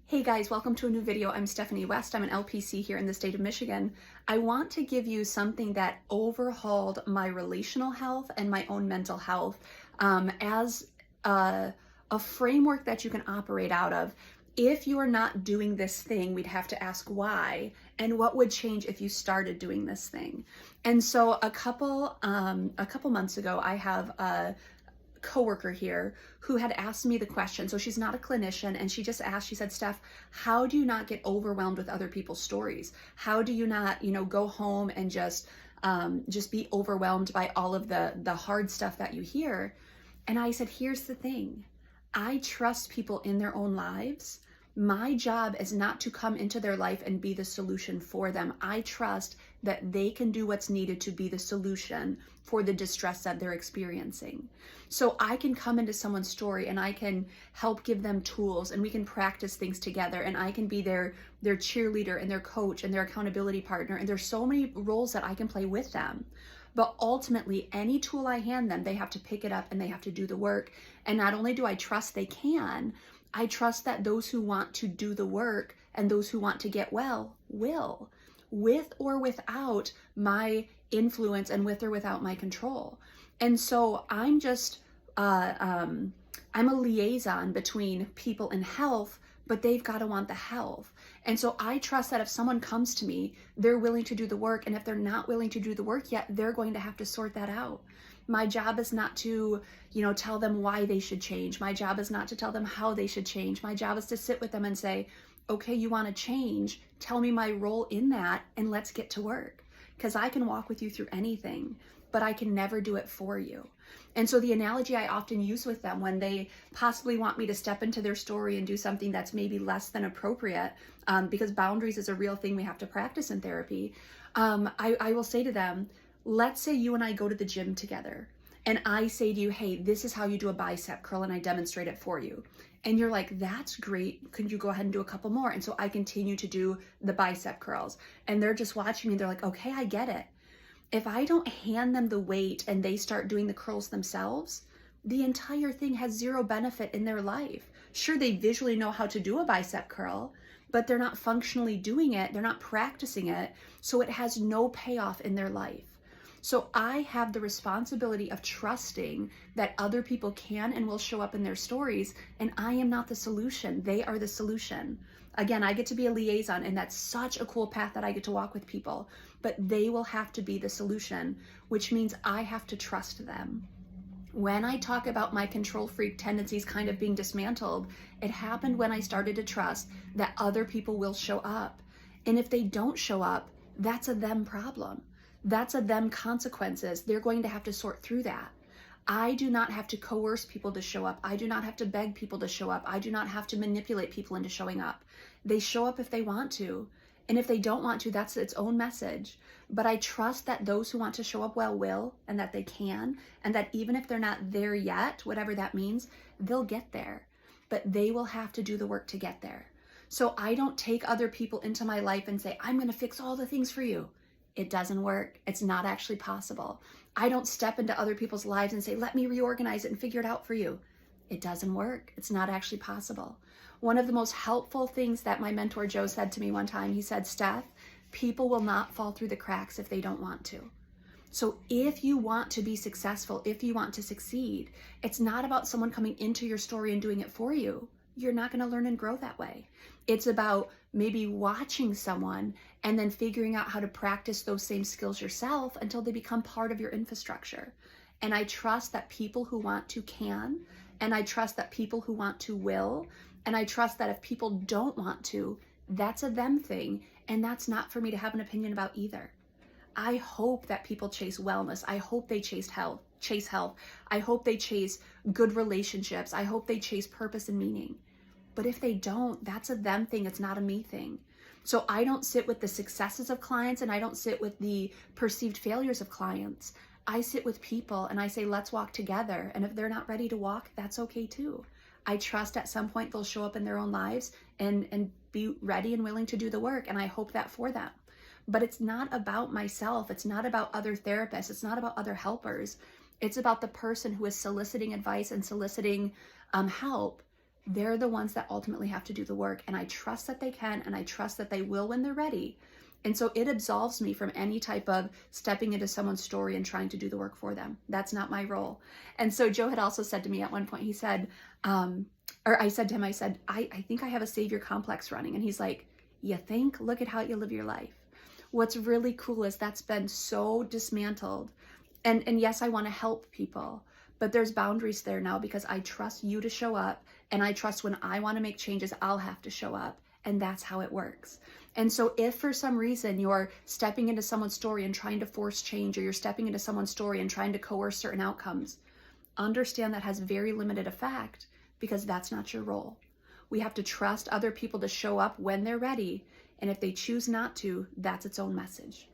Hey guys, welcome to a new video. I'm Stephanie West. I'm an LPC here in the state of Michigan. I want to give you something that overhauled my relational health and my own mental health as a framework that you can operate out of. If you are not doing this thing, we'd have to ask why, and what would change if you started doing this thing. And so a couple months ago, I have a coworker here who had asked me the question. So she's not a clinician, and she just asked, she said, Steph, how do you not get overwhelmed with other people's stories? How do you not, go home and just be overwhelmed by all of the hard stuff that you hear? And I said, here's the thing. I trust people in their own lives. My job is not to come into their life and be the solution for them. I trust that they can do what's needed to be the solution for the distress that they're experiencing. So I can come into someone's story and I can help give them tools, and we can practice things together, and I can be their cheerleader and their coach and their accountability partner. And there's so many roles that I can play with them. But ultimately, any tool I hand them, they have to pick it up and they have to do the work. And not only do I trust they can, I trust that those who want to do the work and those who want to get well will, with or without my influence and with or without my control. And so I'm just, I'm a liaison between people and health, but they've got to want the health. And so I trust that if someone comes to me, they're willing to do the work. And if they're not willing to do the work yet, they're going to have to sort that out. My job is not to, tell them why they should change. My job is not to tell them how they should change. My job is to sit with them and say, okay, you want to change? Tell me my role in that, and let's get to work. Because I can walk with you through anything, but I can never do it for you. And so the analogy I often use with them when they possibly want me to step into their story and do something that's maybe less than appropriate, because boundaries is a real thing we have to practice in therapy, I will say to them, let's say you and I go to the gym together, and I say to you, hey, this is how you do a bicep curl, and I demonstrate it for you. And you're like, that's great. Could you go ahead and do a couple more? And so I continue to do the bicep curls, and they're just watching me. They're like, okay, I get it. If I don't hand them the weight and they start doing the curls themselves, the entire thing has zero benefit in their life. Sure, they visually know how to do a bicep curl, but they're not functionally doing it. They're not practicing it. So it has no payoff in their life. So I have the responsibility of trusting that other people can and will show up in their stories, and I am not the solution. They are the solution. Again, I get to be a liaison, and that's such a cool path that I get to walk with people, but they will have to be the solution, which means I have to trust them. When I talk about my control freak tendencies kind of being dismantled, it happened when I started to trust that other people will show up. And if they don't show up, that's a them problem. That's a them consequences. They're going to have to sort through that. I do not have to coerce people to show up. I do not have to beg people to show up. I do not have to manipulate people into showing up. They show up if they want to. And if they don't want to, that's its own message. But I trust that those who want to show up well will, and that they can, and that even if they're not there yet, whatever that means, they'll get there. But they will have to do the work to get there. So I don't take other people into my life and say, I'm going to fix all the things for you. It doesn't work. It's not actually possible. I don't step into other people's lives and say, let me reorganize it and figure it out for you. It doesn't work. It's not actually possible. One of the most helpful things that my mentor Joe said to me one time, he said, Steph, people will not fall through the cracks if they don't want to. So if you want to be successful, if you want to succeed, it's not about someone coming into your story and doing it for you. You're not going to learn and grow that way. It's about maybe watching someone and then figuring out how to practice those same skills yourself until they become part of your infrastructure. And I trust that people who want to can, and I trust that people who want to will, and I trust that if people don't want to, that's a them thing, and that's not for me to have an opinion about either. I hope that people chase wellness. I hope they chase health. I hope they chase good relationships. I hope they chase purpose and meaning. But if they don't, that's a them thing. It's not a me thing. So I don't sit with the successes of clients, and I don't sit with the perceived failures of clients. I sit with people and I say, let's walk together. And if they're not ready to walk, that's okay too. I trust at some point they'll show up in their own lives and be ready and willing to do the work. And I hope that for them. But it's not about myself. It's not about other therapists. It's not about other helpers. It's about the person who is soliciting advice and soliciting help. they're the ones that ultimately have to do the work. And I trust that they can, and I trust that they will when they're ready. And so it absolves me from any type of stepping into someone's story and trying to do the work for them. That's not my role. And so Joe had also said to me at one point, he said, or I said to him, I said, I think I have a savior complex running. And he's like, you think? Look at how you live your life. What's really cool is that's been so dismantled. And yes, I want to help people, but there's boundaries there now because I trust you to show up, and I trust when I want to make changes, I'll have to show up. And that's how it works. And so if for some reason you're stepping into someone's story and trying to force change, or you're stepping into someone's story and trying to coerce certain outcomes, understand that has very limited effect because that's not your role. We have to trust other people to show up when they're ready. And if they choose not to, that's its own message.